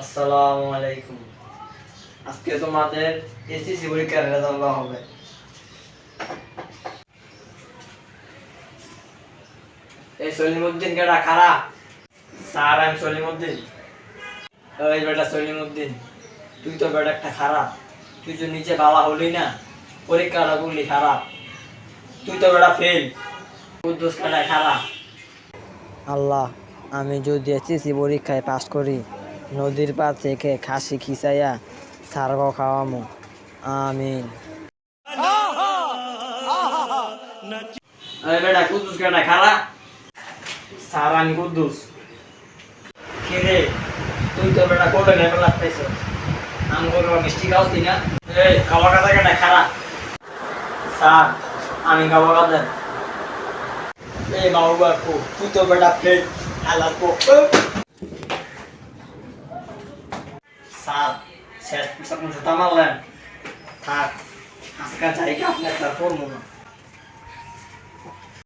আসসালামু আলাইকুম। আজকে তোমাদের এসএসসি পরীক্ষার রেজাল্ট দেওয়া হবে। এই সলিমউদ্দিন কেডা খারা? স্যার আমি সলিমউদ্দিন। এই বেটা সলিমউদ্দিন, তুই তো বেটা একটা খারাপ। তুই তো নিচে বালা হলি না, পরীক্ষাটা করলি খারাপ। তুই তো বেটা ফেল। কুদ্দুস কেডা খারা? আল্লাহ, আমি যদি এসএসসি পরীক্ষায় পাস করি, নদীর পাড় থেকে খাসি খিচাইয়া সারগো খাওয়ামু। আমিন। এই বেটা কুদ্দুস কেডা খারা? স্যার আমি কুদ্দুস। কে রে? তুই তো বেটা কোলে লেভেল আসতেছ। আম করবো মিষ্টি খাওয়াতি না? এই খাওয়া কথা কেডা খারা? স্যার আমি খাওয়া কথা। এই মাউবা কো, তুই তো বেটা ফেল। আলা কো। স্যার শেষ পিছন জুতা মারলেন। থাক, আজকে যাই আপনার তার করবো না।